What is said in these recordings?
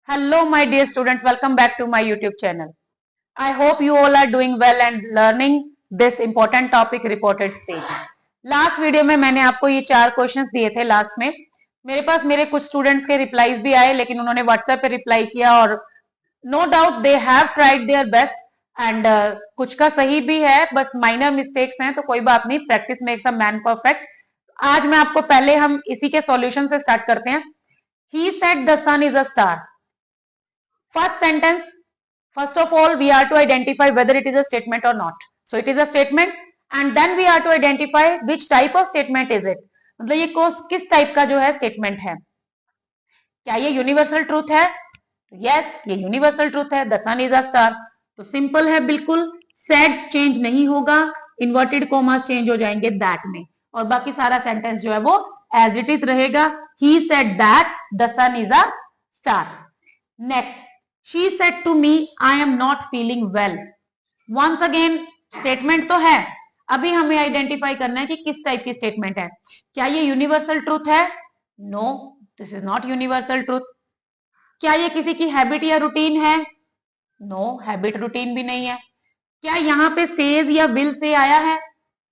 Hello, my dear students. Welcome back to my YouTube channel. I hope you all are doing well and learning this important topic, reported stage. Last video में मैंने आपको ये 4 questions दिए थे last में. मेरे पास मेरे कुछ स्टूडेंट्स के रिप्लाईज भी आए, लेकिन उन्होंने व्हाट्सएप पे रिप्लाई किया और no doubt they have tried their best and कुछ का सही भी है, बस माइनर मिस्टेक्स हैं, तो कोई बात नहीं. Practice makes a man perfect. आज मैं आपको पहले हम इसी के सॉल्यूशन से स्टार्ट करते हैं. He said the sun is a star. First sentence, first of all, we are to identify whether it is a statement or not. So it is a statement and then we are to identify which type of statement is it. मतलब ये किस type का जो है statement है. क्या ये universal truth है? यस, ये यूनिवर्सल ट्रूथ है. The sun is a star. तो सिंपल है बिल्कुल. सेड चेंज नहीं होगा, इन्वर्टेड कॉमास चेंज हो जाएंगे दैट में, और बाकी सारा सेंटेंस जो है वो एज इट इज रहेगा. He said that the sun is a star. Next, she said to me I am not feeling well. once again statement तो है, अभी हमें आइडेंटिफाई करना है कि किस टाइप की स्टेटमेंट है. क्या ये यूनिवर्सल ट्रूथ है? No, this is not universal truth. क्या ये किसी की हैबिट या रूटीन है? नो, हैबिट रूटीन भी नहीं है. क्या यहाँ पे सेज या विल से आया है?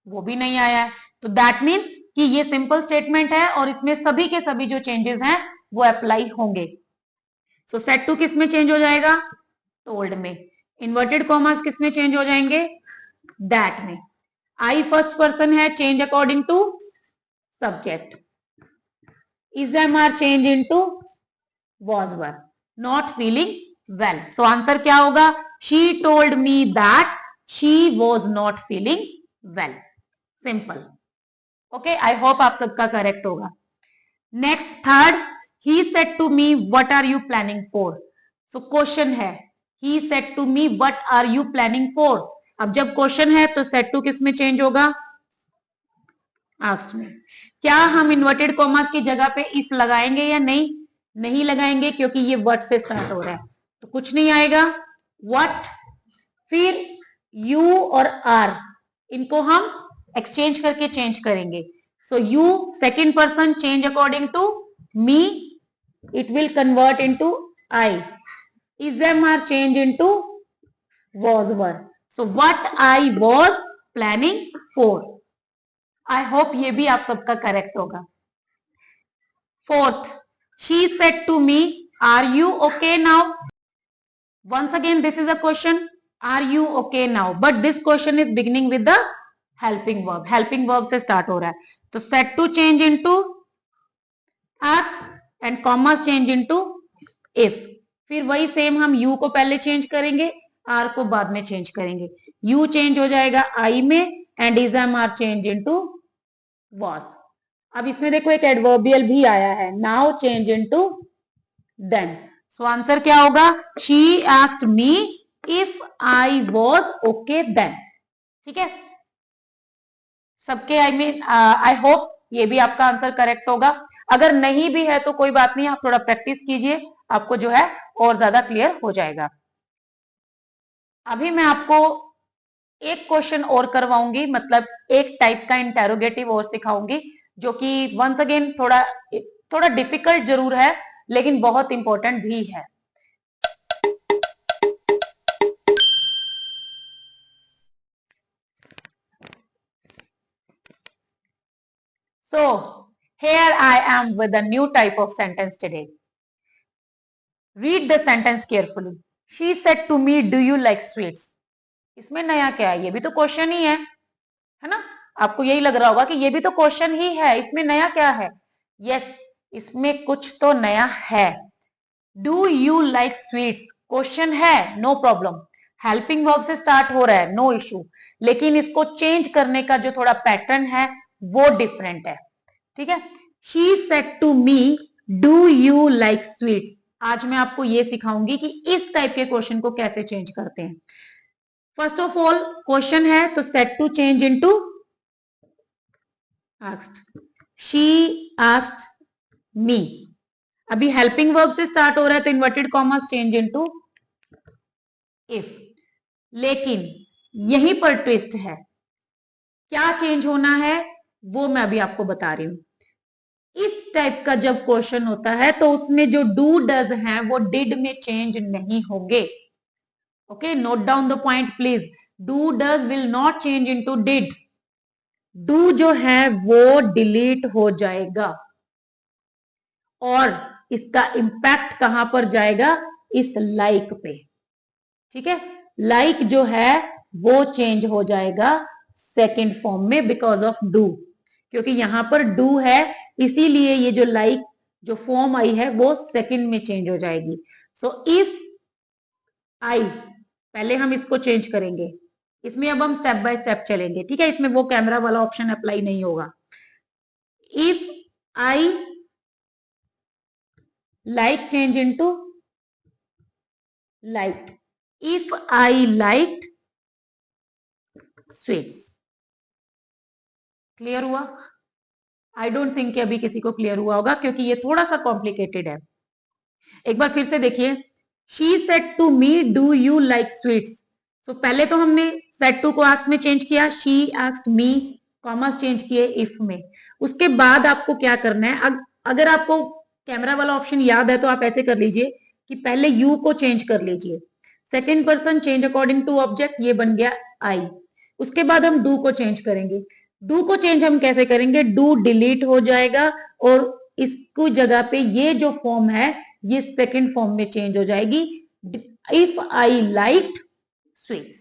वो भी नहीं आया है. तो दैट मीन्स कि ये सिंपल स्टेटमेंट है और इसमें सभी के सभी जो चेंजेस हैं वो अप्लाई होंगे. सो सेड टू किस में चेंज हो जाएगा? टोल्ड में. इन्वर्टेड कॉमास किस में चेंज हो जाएंगे? दैट में. आई फर्स्ट पर्सन है, change according to subject. Is am are change into was were. Not feeling well. So answer क्या होगा? She told me that she was not feeling well. Simple. Okay, I hope आप सबका correct होगा. Next, third, he said to me what are you planning for. so question है, he said to me what are you planning for. अब जब question है तो said to किस में चेंज होगा? asked में. क्या हम इन्वर्टेड कॉमास की जगह पे if लगाएंगे या नहीं? नहीं लगाएंगे, क्योंकि ये what से स्टार्ट हो रहा है, तो कुछ नहीं आएगा. what, फिर you और are, इनको हम एक्सचेंज करके चेंज करेंगे. So you second person change according to me, it will convert into I. is them are change into was were. so what I was planning for. I hope ये भी आप सबका correct होगा. Fourth, she said to me are you okay now. once again this is a question, are you okay now, but this question is beginning with the helping verb. helping verb से start हो रहा है, तो said to change into asked and commerce change into if. फिर वही same हम you को पहले चेंज करेंगे, आर को बाद में चेंज करेंगे. यू चेंज हो जाएगा आई में and is am are change into was. अब इसमें देखो एक एडवर्बियल भी आया है, now change into then. So answer क्या होगा? She asked me if I was okay then. ठीक है, सबके आई होप ये भी आपका आंसर करेक्ट होगा. अगर नहीं भी है तो कोई बात नहीं, आप थोड़ा प्रैक्टिस कीजिए, आपको जो है और ज्यादा क्लियर हो जाएगा. अभी मैं आपको एक क्वेश्चन और करवाऊंगी, मतलब एक टाइप का इंटेरोगेटिव और सिखाऊंगी, जो कि वंस अगेन थोड़ा डिफिकल्ट जरूर है, लेकिन बहुत इंपॉर्टेंट भी है. So here I am with a new type of sentence today. Read the sentence carefully. She said to me, do you like sweets? इसमें नया क्या है? ये भी तो क्वेश्चन ही है ना? आपको यही लग रहा होगा कि ये भी तो क्वेश्चन ही है, इसमें नया क्या है? यस, इसमें कुछ तो नया है. Do you like sweets question है, नो प्रॉब्लम. हेल्पिंग वर्ब से स्टार्ट हो रहा है, नो इशू, लेकिन इसको चेंज करने का जो थोड़ा पैटर्न है वो डिफरेंट है. ठीक है. She said to me do you like sweets. आज मैं आपको ये सिखाऊंगी कि इस टाइप के क्वेश्चन को कैसे चेंज करते हैं. फर्स्ट ऑफ ऑल क्वेश्चन है तो said to change into asked. She asked me. अभी हेल्पिंग वर्ब से स्टार्ट हो रहा है तो inverted commas change into if. लेकिन यहीं पर ट्विस्ट है. क्या चेंज होना है वो मैं अभी आपको बता रही हूं. इस टाइप का जब क्वेश्चन होता है तो उसमें जो डू डज है वो डिड में चेंज नहीं होंगे। Okay, note down the point please. Do does will not change into did. Do जो है वो डिलीट हो जाएगा और इसका इंपैक्ट कहां पर जाएगा, इस लाइक पे। ठीक है, लाइक जो है वो चेंज हो जाएगा सेकंड फॉर्म में बिकॉज ऑफ डू, क्योंकि यहां पर डू है इसीलिए ये जो लाइक जो फॉर्म आई है वो सेकंड में चेंज हो जाएगी। सो इफ आई, पहले हम इसको चेंज करेंगे, इसमें अब हम स्टेप बाय स्टेप चलेंगे। ठीक है, इसमें वो कैमरा वाला ऑप्शन अप्लाई नहीं होगा। If I like change into like, if I like sweets. Clear हुआ? आई डोंट थिंक कि अभी किसी को क्लियर हुआ होगा क्योंकि ये थोड़ा सा कॉम्प्लिकेटेड है। एक बार फिर से देखिए, she said to me do you like sweets. So पहले तो हमने सेड टू को आस्क में चेंज किया, she asked me, commas change किए इफ में। उसके बाद आपको क्या करना है, अगर आपको कैमरा वाला ऑप्शन याद है तो आप ऐसे कर लीजिए कि पहले यू को चेंज कर लीजिए, second person change according to object, ये बन गया आई। उसके बाद हम डू को चेंज करेंगे। डू को चेंज हम कैसे करेंगे, डू डिलीट हो जाएगा और इसको जगह पे ये जो फॉर्म है ये सेकंड फॉर्म में चेंज हो जाएगी, if I liked sweets.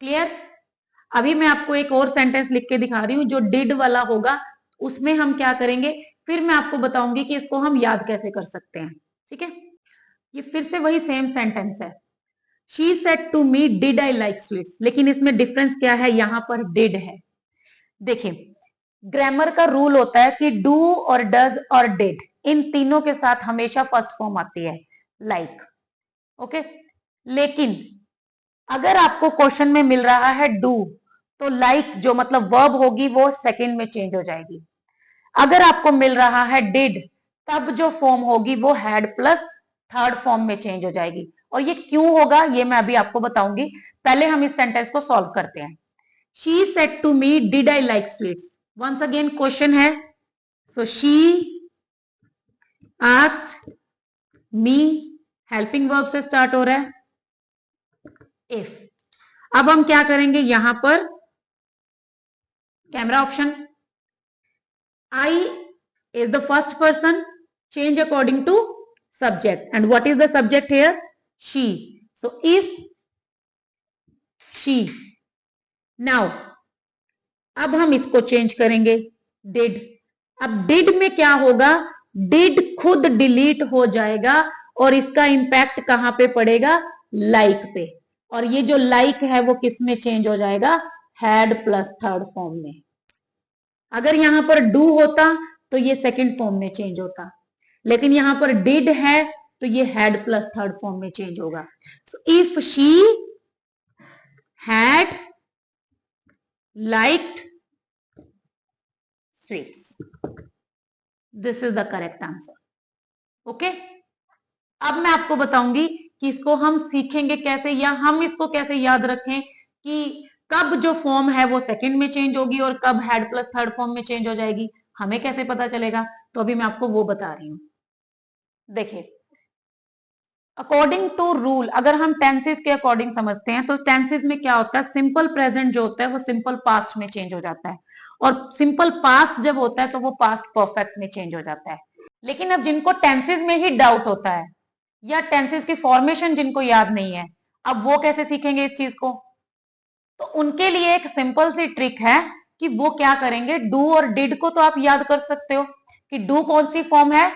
Clear? अभी मैं आपको एक और सेंटेंस लिख के दिखा रही हूं जो डिड वाला होगा, उसमें हम क्या करेंगे फिर मैं आपको बताऊंगी कि इसको हम याद कैसे कर सकते हैं। ठीक है, ये फिर से वही सेम सेंटेंस है, she said to me did I like sweets, लेकिन इसमें डिफरेंस क्या है, यहां पर डिड है। देखिए, ग्रामर का रूल होता है कि डू और डज और डिड इन तीनों के साथ हमेशा फर्स्ट फॉर्म आती है, लाइक। ओके, लेकिन अगर आपको क्वेश्चन में मिल रहा है डू, तो लाइक जो मतलब वर्ब होगी वो सेकंड में चेंज हो जाएगी। अगर आपको मिल रहा है डिड, तब जो फॉर्म होगी वो हैड प्लस थर्ड फॉर्म में चेंज हो जाएगी। और ये क्यों होगा ये मैं अभी आपको बताऊंगी, पहले हम इस सेंटेंस को सॉल्व करते हैं। She said to me, did I like sweets? Once again question है, so she asked me, helping verb से start हो रहा है, if। अब हम क्या करेंगे, यहां पर camera option, I is the first person, change according to subject, and what is the subject here? She. So if she, now अब हम इसको चेंज करेंगे, डिड। अब डिड में क्या होगा, डिड खुद डिलीट हो जाएगा और इसका इंपैक्ट कहां पे पड़ेगा, लाइक पे। और ये जो लाइक है वो किस में चेंज हो जाएगा, हैड प्लस थर्ड फॉर्म में। अगर यहां पर डू होता तो ये सेकंड फॉर्म में चेंज होता, लेकिन यहां पर डिड है तो ये हैड प्लस थर्ड फॉर्म में चेंज होगा। So if she had liked sweets, this is the correct answer. okay, अब मैं आपको बताऊंगी कि इसको हम सीखेंगे कैसे या हम इसको कैसे याद रखें कि कब जो फॉर्म है वो सेकंड में चेंज होगी और कब हैड प्लस थर्ड फॉर्म में चेंज हो जाएगी, हमें कैसे पता चलेगा। तो अभी मैं आपको वो बता रही हूं। देखिए, अकॉर्डिंग टू रूल, अगर हम टेंसेस के अकॉर्डिंग समझते हैं तो टेंसेस में क्या होता है, सिंपल प्रेजेंट जो होता है वो सिंपल पास्ट में चेंज हो जाता है, और सिंपल पास्ट जब होता है तो वो पास्ट परफेक्ट में चेंज हो जाता है। लेकिन अब जिनको टेंसेस में ही डाउट होता है या टेंसेस की फॉर्मेशन जिनको याद नहीं है, अब वो कैसे सीखेंगे इस चीज को, तो उनके लिए एक सिंपल सी ट्रिक है कि वो क्या करेंगे, डू और डिड को तो आप याद कर सकते हो कि डू कौन सी फॉर्म है,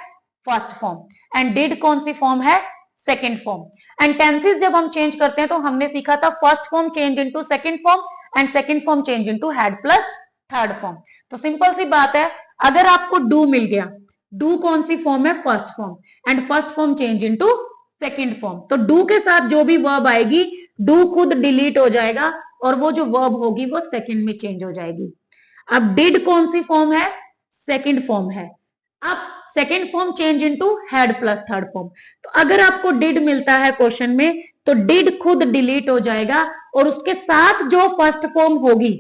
फर्स्ट फॉर्म, एंड डिड कौन सी फॉर्म है, सेकेंड फॉर्म। एंड टेंसेस जब हम चेंज करते हैं तो हमने सीखा था first form change into second form and second form change into had plus third form. तो सिंपल सी बात है, अगर आपको डू मिल गया, डू कौन सी फॉर्म है, first form, and first form change into second form, तो डू के साथ जो भी वर्ब आएगी डू खुद डिलीट हो जाएगा और वो जो वर्ब होगी वो सेकेंड में चेंज हो जाएगी। अब डिड कौन सी फॉर्म है, सेकेंड फॉर्म है। अब second form change into had plus third form, तो अगर आपको डिड मिलता है क्वेश्चन में तो डिड खुद डिलीट हो जाएगा और उसके साथ जो फर्स्ट फॉर्म होगी,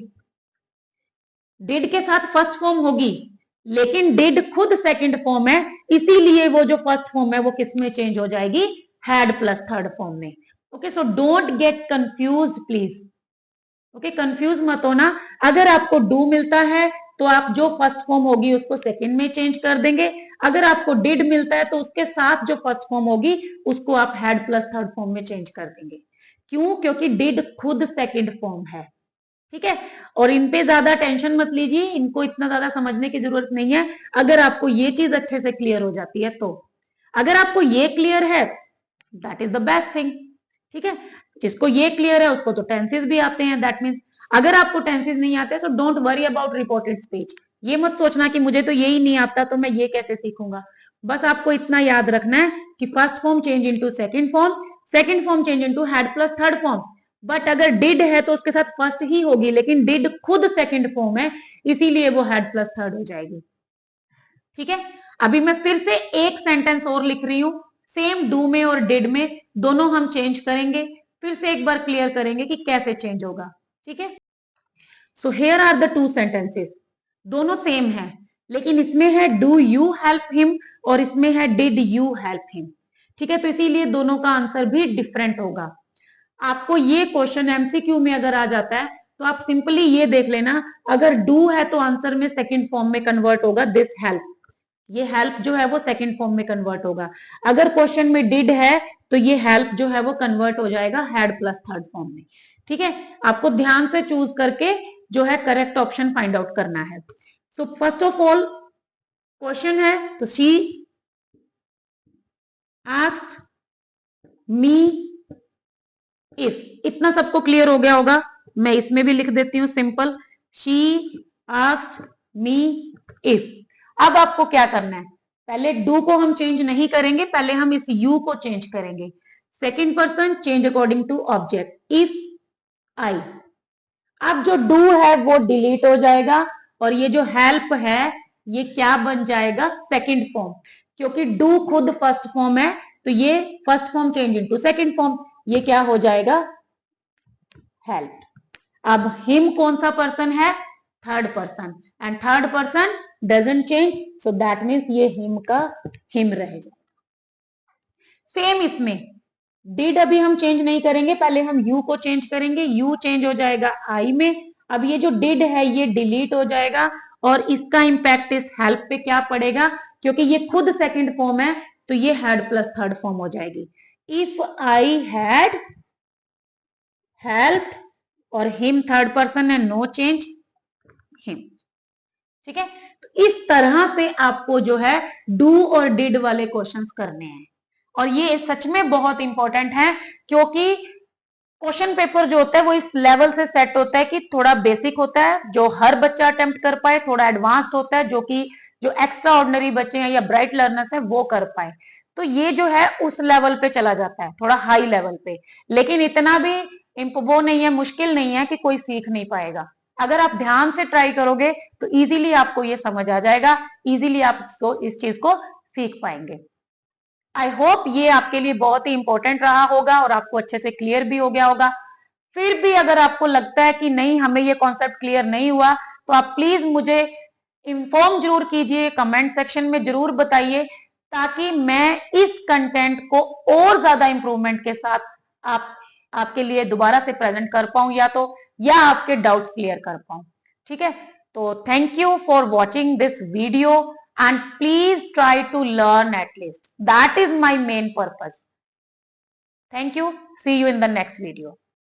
डिड के साथ फर्स्ट फॉर्म होगी लेकिन डिड खुद सेकंड फॉर्म है, इसीलिए वो जो फर्स्ट फॉर्म है वो किस में चेंज हो जाएगी, हैड प्लस थर्ड फॉर्म में। Okay, so don't get confuse please. Okay, confuse मत होना। अगर आपको डू मिलता है तो आप जो फर्स्ट फॉर्म होगी उसको सेकंड में चेंज कर देंगे, अगर आपको डिड मिलता है तो उसके साथ जो फर्स्ट फॉर्म होगी उसको आप हैड प्लस थर्ड फॉर्म में चेंज कर देंगे। क्यों? क्योंकि डिड खुद सेकंड फॉर्म है। ठीक है, और इन पे ज्यादा टेंशन मत लीजिए, इनको इतना ज्यादा समझने की जरूरत नहीं है। अगर आपको ये चीज अच्छे से क्लियर हो जाती है तो, अगर आपको ये क्लियर है that is the best thing. ठीक है, जिसको ये क्लियर है उसको तो टेंसेस भी आते हैं, दैट मीन्स अगर आपको टेंसेस नहीं आते so don't worry about reported speech. ये मत सोचना कि मुझे तो यही नहीं आता तो मैं ये कैसे सीखूंगा। बस आपको इतना याद रखना है कि first form change into second form, second form change into had plus third form. But अगर डिड है तो उसके साथ फर्स्ट ही होगी, लेकिन डिड खुद सेकंड फॉर्म है, इसीलिए वो हैड प्लस थर्ड हो जाएगी। ठीक है, अभी मैं फिर से एक सेंटेंस और लिख रही हूं, सेम डू में और डिड में दोनों हम चेंज करेंगे, फिर से एक बार क्लियर करेंगे कि कैसे चेंज होगा। ठीक है, so here are the two sentences, दोनों सेम है, लेकिन इसमें है डू यू हेल्प हिम और इसमें है डिड यू हेल्प हिम। ठीक है, तो इसीलिए दोनों का आंसर भी डिफरेंट होगा। आपको ये क्वेश्चन एमसीक्यू में अगर आ जाता है तो आप सिंपली ये देख लेना, अगर डू है तो आंसर में सेकंड फॉर्म में कन्वर्ट होगा दिस हेल्प, ये हेल्प जो है वो सेकंड फॉर्म में कन्वर्ट होगा। अगर क्वेश्चन में डिड है तो ये हेल्प जो है वो कन्वर्ट हो जाएगा हैड प्लस थर्ड फॉर्म में। ठीक है, आपको ध्यान से चूज करके जो है करेक्ट ऑप्शन फाइंड आउट करना है। So first of all question है तो शी आस्क्ड मी इफ, इतना सबको क्लियर हो गया होगा। मैं इसमें भी लिख देती हूं simple, she asked me if. अब आपको क्या करना है, पहले डू को हम चेंज नहीं करेंगे, पहले हम इस यू को चेंज करेंगे। Second person change according to object, if I. अब जो डू है वो डिलीट हो जाएगा और ये जो हेल्प है ये क्या बन जाएगा, सेकंड फॉर्म। क्योंकि डू खुद फर्स्ट फॉर्म है तो ये first form change into second form, ये क्या हो जाएगा, हेल्प। अब हिम कौन सा पर्सन है, third person, and third person doesn't change, so that means ये हिम का हिम रह जाएगा। सेम इसमें डिड अभी हम चेंज नहीं करेंगे, पहले हम यू को चेंज करेंगे, यू चेंज हो जाएगा आई में। अब ये जो डिड है ये डिलीट हो जाएगा और इसका इंपैक्ट इस हेल्प पे क्या पड़ेगा, क्योंकि ये खुद सेकंड फॉर्म है तो ये हैड प्लस थर्ड फॉर्म हो जाएगी। इफ आई हैड हेल्प और हिम थर्ड पर्सन है, नो चेंज हिम। ठीक है, तो इस तरह से आपको जो है डू और डिड वाले क्वेश्चंस करने हैं, और ये सच में बहुत इंपॉर्टेंट है क्योंकि क्वेश्चन पेपर जो होता है वो इस लेवल से सेट होता है कि थोड़ा बेसिक होता है जो हर बच्चा अटेम्प्ट कर पाए, थोड़ा एडवांस्ड होता है जो कि जो एक्स्ट्रा ऑर्डिनरी बच्चे हैं या ब्राइट लर्नर्स हैं वो कर पाए। तो ये जो है उस लेवल पे चला जाता है, थोड़ा हाई लेवल पे, लेकिन इतना भी वो नहीं है, मुश्किल नहीं है कि कोई सीख नहीं पाएगा। अगर आप ध्यान से ट्राई करोगे तो इजीली आपको ये समझ आ जाएगा, इजीली आप इस चीज को सीख पाएंगे। आई होप ये आपके लिए बहुत ही इंपॉर्टेंट रहा होगा और आपको अच्छे से क्लियर भी हो गया होगा। फिर भी अगर आपको लगता है कि नहीं हमें ये कॉन्सेप्ट क्लियर नहीं हुआ तो आप प्लीज मुझे इन्फॉर्म जरूर कीजिए, कमेंट सेक्शन में जरूर बताइए, ताकि मैं इस कंटेंट को और ज्यादा इंप्रूवमेंट के साथ आपके लिए दोबारा से प्रेजेंट कर पाऊं या आपके डाउट्स क्लियर कर पाऊं। ठीक है, तो thank you for watching this video and please try to learn at least. That is my main purpose. Thank you. See you in the next video.